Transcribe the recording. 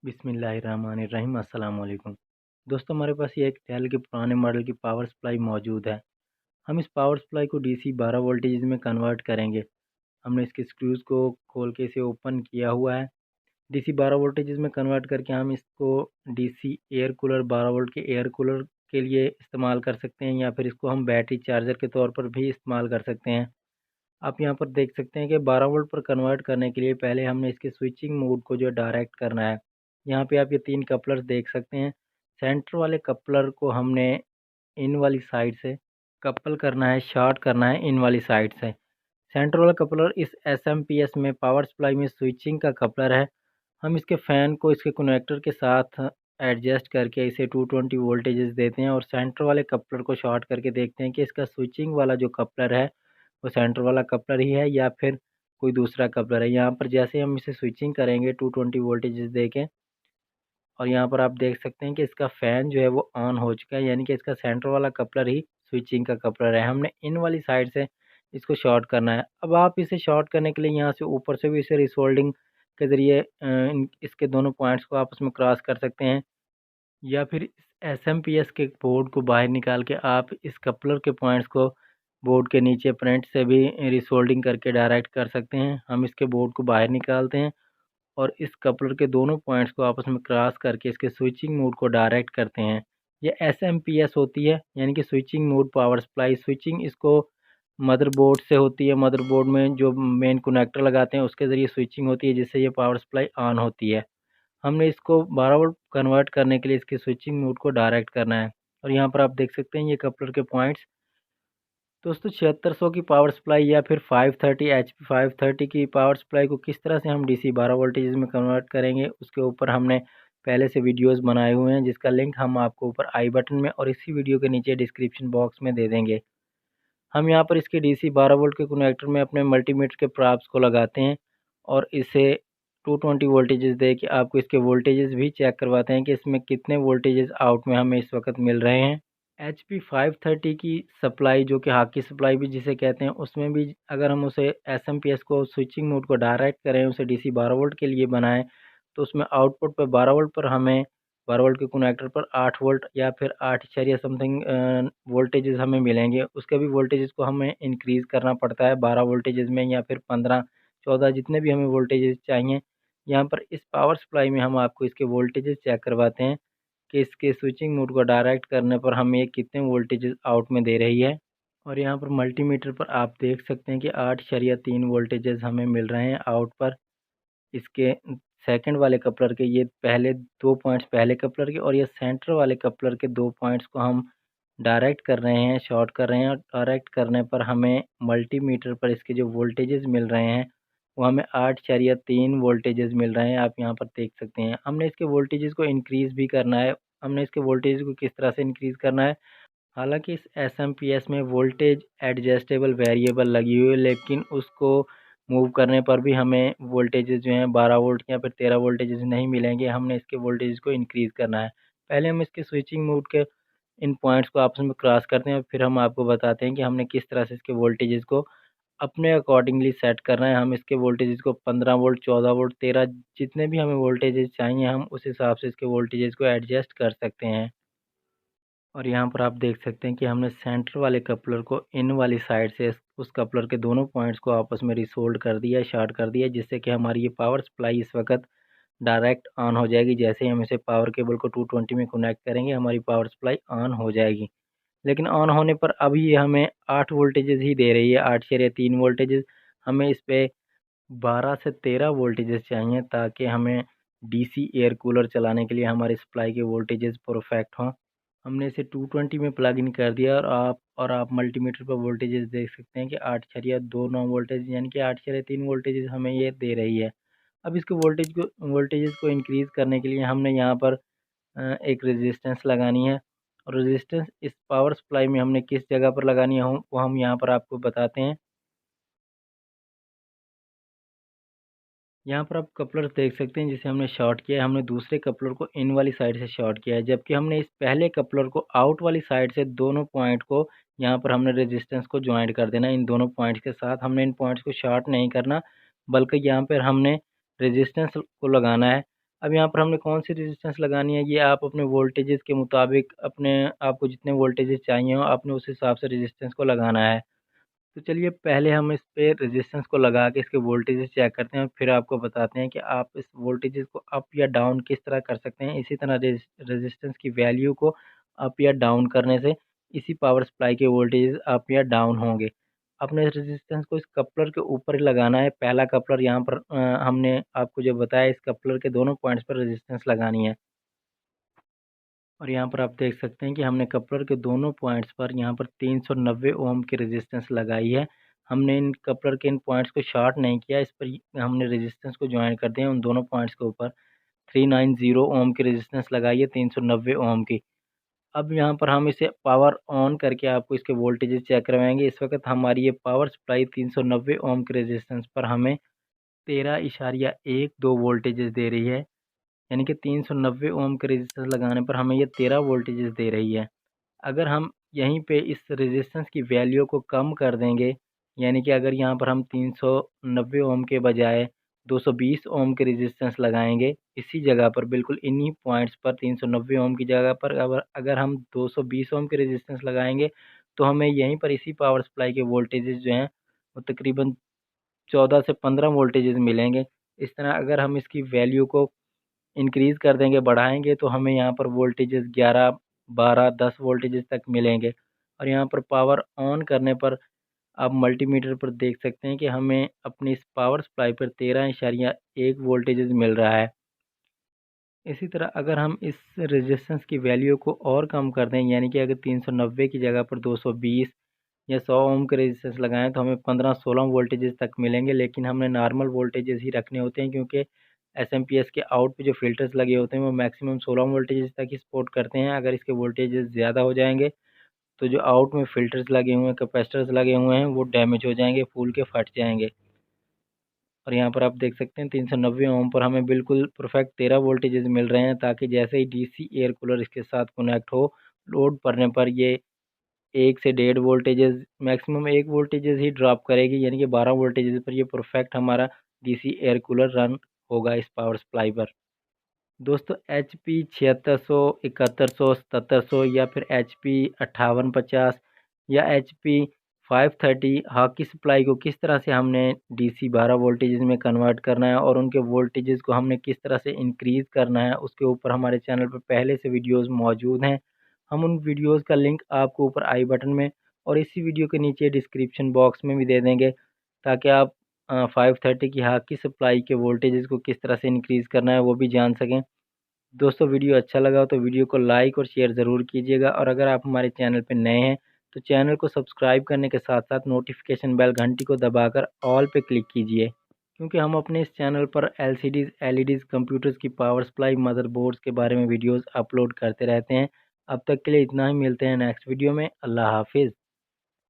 बिस्मिल्लाहिर्रहमानिर्रहीम। अस्सलामु अलैकुम। दोस्तों, हमारे पास ये एक डेल के पुराने मॉडल की पावर सप्लाई मौजूद है। हम इस पावर सप्लाई को डीसी 12 वोल्टेज में कन्वर्ट करेंगे। हमने इसके स्क्रूज़ को खोल के इसे ओपन किया हुआ है। डीसी 12 वोल्टेज में कन्वर्ट करके हम इसको डीसी एयर कूलर 12 वोल्ट के एयर कूलर के लिए इस्तेमाल कर सकते हैं, या फिर इसको हम बैटरी चार्जर के तौर पर भी इस्तेमाल कर सकते हैं। आप यहाँ पर देख सकते हैं कि 12 वोल्ट पर कन्वर्ट करने के लिए पहले हमने इसके स्विचिंग मोड को जो डायरेक्ट करना है। यहाँ पे आप ये 3 कपलर्स देख सकते हैं। सेंटर वाले कपलर को हमने इन वाली साइड से कपल करना है, शॉर्ट करना है इन वाली साइड से। सेंटर वाला कपलर इस एसएमपीएस में पावर सप्लाई में स्विचिंग का कपलर है। हम इसके फ़ैन को इसके कनेक्टर के साथ एडजस्ट करके इसे 220 वोल्टेजेस देते हैं, और सेंटर वाले कपलर को शॉर्ट करके देखते हैं कि इसका स्विचिंग वाला जो कपलर है वो सेंटर वाला कपलर ही है या फिर कोई दूसरा कपलर है। यहाँ पर जैसे हम इसे स्विचिंग करेंगे 220 वोल्टेजेस देके, और यहाँ पर आप देख सकते हैं कि इसका फ़ैन जो है वो ऑन हो चुका है, यानी कि इसका सेंटर वाला कपलर ही स्विचिंग का कपलर है। हमने इन वाली साइड से इसको शॉर्ट करना है। अब आप इसे शॉर्ट करने के लिए यहाँ से ऊपर से भी इसे रिसोल्डिंग के ज़रिए इसके दोनों पॉइंट्स को आपस में क्रॉस कर सकते हैं, या फिर इस एसएमपीएस के बोर्ड को बाहर निकाल के आप इस कपलर के पॉइंट्स को बोर्ड के नीचे प्रिंट से भी रिसोल्डिंग करके डायरेक्ट कर सकते हैं। हम इसके बोर्ड को बाहर निकालते हैं और इस कपलर के दोनों पॉइंट्स को आपस में क्रॉस करके इसके स्विचिंग मोड को डायरेक्ट करते हैं। ये एसएमपीएस होती है, यानी कि switching mode power supply. Switching इसको मदरबोर्ड से होती है। मदरबोर्ड में जो मेन कनेक्टर लगाते हैं उसके ज़रिए स्विचिंग होती है, जिससे ये पावर सप्लाई ऑन होती है। हमने इसको 12 वोल्ट कन्वर्ट करने के लिए इसके स्विचिंग मोड को डायरेक्ट करना है, और यहाँ पर आप देख सकते हैं ये कपलर के पॉइंट्स। दोस्तों, 7600 की पावर सप्लाई या फिर 530 HP 530 की पावर सप्लाई को किस तरह से हम डीसी 12 वोल्टेज में कन्वर्ट करेंगे, उसके ऊपर हमने पहले से वीडियोस बनाए हुए हैं, जिसका लिंक हम आपको ऊपर आई बटन में और इसी वीडियो के नीचे डिस्क्रिप्शन बॉक्स में दे देंगे। हम यहाँ पर इसके डीसी 12 वोल्ट के कनेक्टर में अपने मल्टीमीटर के प्रॉब्स को लगाते हैं, और इसे 220 वोल्टेजेस दे के आपको इसके वोल्टेजेस भी चेक करवाते हैं कि इसमें कितने वोल्टेजेस आउट में हमें इस वक्त मिल रहे हैं। HP 530 की सप्लाई, जो कि हॉकी सप्लाई भी जिसे कहते हैं, उसमें भी अगर हम उसे एसएमपीएस को स्विचिंग मोड को डायरेक्ट करें, उसे डीसी 12 वोल्ट के लिए बनाएं, तो उसमें आउटपुट पर 12 वोल्ट पर हमें 12 वोल्ट के कनेक्टर पर 8 वोल्ट या फिर 8 या समथिंग वोल्टेजेस हमें मिलेंगे। उसके भी वोल्टेजेस को हमें इंक्रीज़ करना पड़ता है 12 वोल्टेजेस में, या फिर 15, 14 जितने भी हमें वोल्टेजेस चाहिए। यहाँ पर इस पावर सप्लाई में हम आपको इसके वोल्टेजेस चेक करवाते हैं कि इसके स्विचिंग मोड को डायरेक्ट करने पर हमें ये कितने वोल्टेजेस आउट में दे रही है। और यहाँ पर मल्टीमीटर पर आप देख सकते हैं कि 8.3 वोल्टेजेस हमें मिल रहे हैं आउट पर। इसके सेकंड वाले कपलर के ये पहले 2 पॉइंट्स पहले कपलर के, और ये सेंटर वाले कपलर के 2 पॉइंट्स को हम डायरेक्ट कर रहे हैं, शॉर्ट कर रहे हैं, और डायरेक्ट करने पर हमें मल्टीमीटर पर इसके जो वोल्टेजेस मिल रहे हैं वो हमें 8.3 वोल्टेजेस मिल रहे हैं। आप यहाँ पर देख सकते हैं। हमने इसके वोल्टेजेस को इंक्रीज़ भी करना है। हमने इसके वोल्टेज को किस तरह से इंक्रीज़ करना है, हालांकि इस एसएमपीएस में वोल्टेज एडजस्टेबल वेरिएबल लगी हुई है, लेकिन उसको मूव करने पर भी हमें वोल्टेजेस जो हैं 12 वोल्ट या फिर 13 वोल्टेजेस नहीं मिलेंगे। हमने इसके वोल्टेज को इंक्रीज़ करना है। पहले हम इसके स्विचिंग मोड के इन पॉइंट्स को आपस में क्रॉस करते हैं, और फिर हम आपको बताते हैं कि हमने किस तरह से इसके वोल्टेजेस को अपने अकॉर्डिंगली सेट करना है। हम इसके वोल्टेजेस को 15 वोल्ट, 14 वोल्ट, 13 जितने भी हमें वोल्टेजेस चाहिए, हम उस हिसाब से इसके वोल्टेजेस को एडजस्ट कर सकते हैं। और यहाँ पर आप देख सकते हैं कि हमने सेंटर वाले कपलर को इन वाली साइड से उस कपलर के दोनों पॉइंट्स को आपस में रिसोल्ड कर दिया, शॉर्ट कर दिया, जिससे कि हमारी ये पावर सप्लाई इस वक्त डायरेक्ट ऑन हो जाएगी। जैसे ही हम इसे पावर केबल को 220 में कनेक्ट करेंगे, हमारी पावर सप्लाई ऑन हो जाएगी। लेकिन ऑन होने पर अभी ये हमें 8 वोल्टेजेस ही दे रही है, 8.3 वोल्टेजेस। हमें इस पे 12 से 13 वोल्टेजेस चाहिए, ताकि हमें डीसी एयर कूलर चलाने के लिए हमारी सप्लाई के वोल्टेजेस परफेक्ट हों। हमने इसे 220 में प्लग इन कर दिया, और आप मल्टीमीटर पर वोल्टेजेस देख सकते हैं कि 8.29 वोल्टेज, यानी कि 8.3 वोल्टेजेस हमें ये दे रही है। अब इसके वोल्टेजेस को इंक्रीज़ करने के लिए हमने यहाँ पर एक रेजिस्टेंस लगानी है, और रेजिस्टेंस इस पावर सप्लाई में हमने किस जगह पर लगानी है वो हम यहाँ पर आपको बताते हैं। यहाँ पर आप कपलर देख सकते हैं जिसे हमने शॉर्ट किया है। हमने दूसरे कपलर को इन वाली साइड से शॉर्ट किया है, जबकि हमने इस पहले कपलर को आउट वाली साइड से दोनों पॉइंट को यहाँ पर हमने रेजिस्टेंस को ज्वाइंट कर देना है। इन दोनों पॉइंट्स के साथ हमने इन पॉइंट्स को शॉर्ट नहीं करना, बल्कि यहाँ पर हमने रेजिस्टेंस को लगाना है। अब यहाँ पर हमने कौन सी रेजिस्टेंस लगानी है, ये आप अपने वोल्टेजेस के मुताबिक अपने आपको जितने वोल्टेजेस चाहिए हो आपने उस हिसाब से रेजिस्टेंस को लगाना है। तो चलिए पहले हम इस पे रेजिस्टेंस को लगा के इसके वोल्टेजेस चेक करते हैं और फिर आपको बताते हैं कि आप इस वोल्टेजेस को अप या डाउन किस तरह कर सकते हैं। इसी तरह रेजिस्टेंस की वैल्यू को अप या डाउन करने से इसी पावर सप्लाई के वोल्टेजेस अप या डाउन होंगे। अपने रेजिस्टेंस को इस कपलर के ऊपर ही लगाना है। पहला कपलर यहाँ पर हमने आपको जो बताया इस कपलर के दोनों पॉइंट्स पर रेजिस्टेंस लगानी है। और यहाँ पर आप देख सकते हैं कि हमने कपलर के दोनों पॉइंट्स पर यहाँ पर 390 ओम की रेजिस्टेंस लगाई है। हमने इन कपलर के इन पॉइंट्स को शॉर्ट नहीं किया, इस पर हमने रेजिस्टेंस को ज्वाइन कर दिया उन दोनों पॉइंट्स के ऊपर। 390 ओम की रेजिस्टेंस लगाई है 390 ओम की। अब यहाँ पर हम इसे पावर ऑन करके आपको इसके वोल्टेजेस चेक करवाएंगे। इस वक्त हमारी ये पावर सप्लाई 390 ओम के रेजिस्टेंस पर हमें 13.12 वोल्टेजेस दे रही है। यानी कि 390 ओम के रेजिस्टेंस लगाने पर हमें ये 13 वोल्टेजेस दे रही है। अगर हम यहीं पे इस रेजिस्टेंस की वैल्यू को कम कर देंगे, यानी कि अगर यहाँ पर हम 390 ओम के बजाय 220 ओम के रेजिस्टेंस लगाएंगे इसी जगह पर, बिल्कुल इन्हीं पॉइंट्स पर 390 ओम की जगह पर अगर हम 220 ओम के रेजिस्टेंस लगाएंगे तो हमें यहीं पर इसी पावर सप्लाई के वोल्टेजेस जो हैं वो तकरीबन 14 से 15 वोल्टेजेस मिलेंगे। इस तरह अगर हम इसकी वैल्यू को इंक्रीज़ कर देंगे, बढ़ाएँगे तो हमें यहाँ पर वोल्टेजेस 11, 12, 10 वोल्टेजेस तक मिलेंगे। और यहाँ पर पावर ऑन करने पर आप मल्टीमीटर पर देख सकते हैं कि हमें अपनी इस पावर सप्लाई पर 13.1 वोल्टेजेस मिल रहा है। इसी तरह अगर हम इस रेजिस्टेंस की वैल्यू को और कम कर दें, यानी कि अगर 390 की जगह पर 220 या 100 ओम के रेजिस्टेंस लगाएं तो हमें 15-16 वोल्टेजेस तक मिलेंगे। लेकिन हमने नॉर्मल वोल्टेजेस ही रखने होते हैं क्योंकि एसएमपीएस के आउट पे जो फ़िल्टर्स लगे होते हैं वो मैक्सिमम 16 वोल्टेजेस तक ही सपोर्ट करते हैं। अगर इसके वोल्टेजेस ज़्यादा हो जाएंगे तो जो आउट में फ़िल्टर्स लगे हुए हैं, कैपेसिटर्स लगे हुए हैं वो डैमेज हो जाएंगे, फूल के फट जाएंगे। और यहाँ पर आप देख सकते हैं 390 ओम पर हमें बिल्कुल परफेक्ट 13 वोल्टेजेस मिल रहे हैं, ताकि जैसे ही डीसी एयर कूलर इसके साथ कनेक्ट हो, लोड पड़ने पर ये 1 से 1.5 वोल्टेजेस, मैक्सिमम 1 वोल्टेजेस ही ड्रॉप करेगी, यानी कि 12 वोल्टेजेस पर ये परफेक्ट हमारा डीसी एयर कूलर रन होगा इस पावर सप्लाई पर। दोस्तों HP 7600, 7100, 7700 या फिर HP 5850 या HP 530 हॉकी सप्लाई को किस तरह से हमने DC 12 वोल्टेजेस में कन्वर्ट करना है और उनके वोल्टेजेस को हमने किस तरह से इंक्रीज़ करना है, उसके ऊपर हमारे चैनल पर पहले से वीडियोस मौजूद हैं। हम उन वीडियोस का लिंक आपको ऊपर आई बटन में और इसी वीडियो के नीचे डिस्क्रिप्शन बॉक्स में भी दे देंगे, ताकि आप 530 की हॉकी सप्लाई के वोल्टेजेस को किस तरह से इंक्रीज़ करना है वो भी जान सकें। दोस्तों वीडियो अच्छा लगा हो तो वीडियो को लाइक और शेयर ज़रूर कीजिएगा, और अगर आप हमारे चैनल पर नए हैं तो चैनल को सब्सक्राइब करने के साथ साथ नोटिफिकेशन बेल घंटी को दबाकर ऑल पे क्लिक कीजिए, क्योंकि हम अपने इस चैनल पर एलसीडीज़, एलईडीज़, कंप्यूटर्स की पावर सप्लाई, मदरबोर्ड्स के बारे में वीडियोस अपलोड करते रहते हैं। अब तक के लिए इतना ही, मिलते हैं नेक्स्ट वीडियो में। अल्लाह हाफिज़।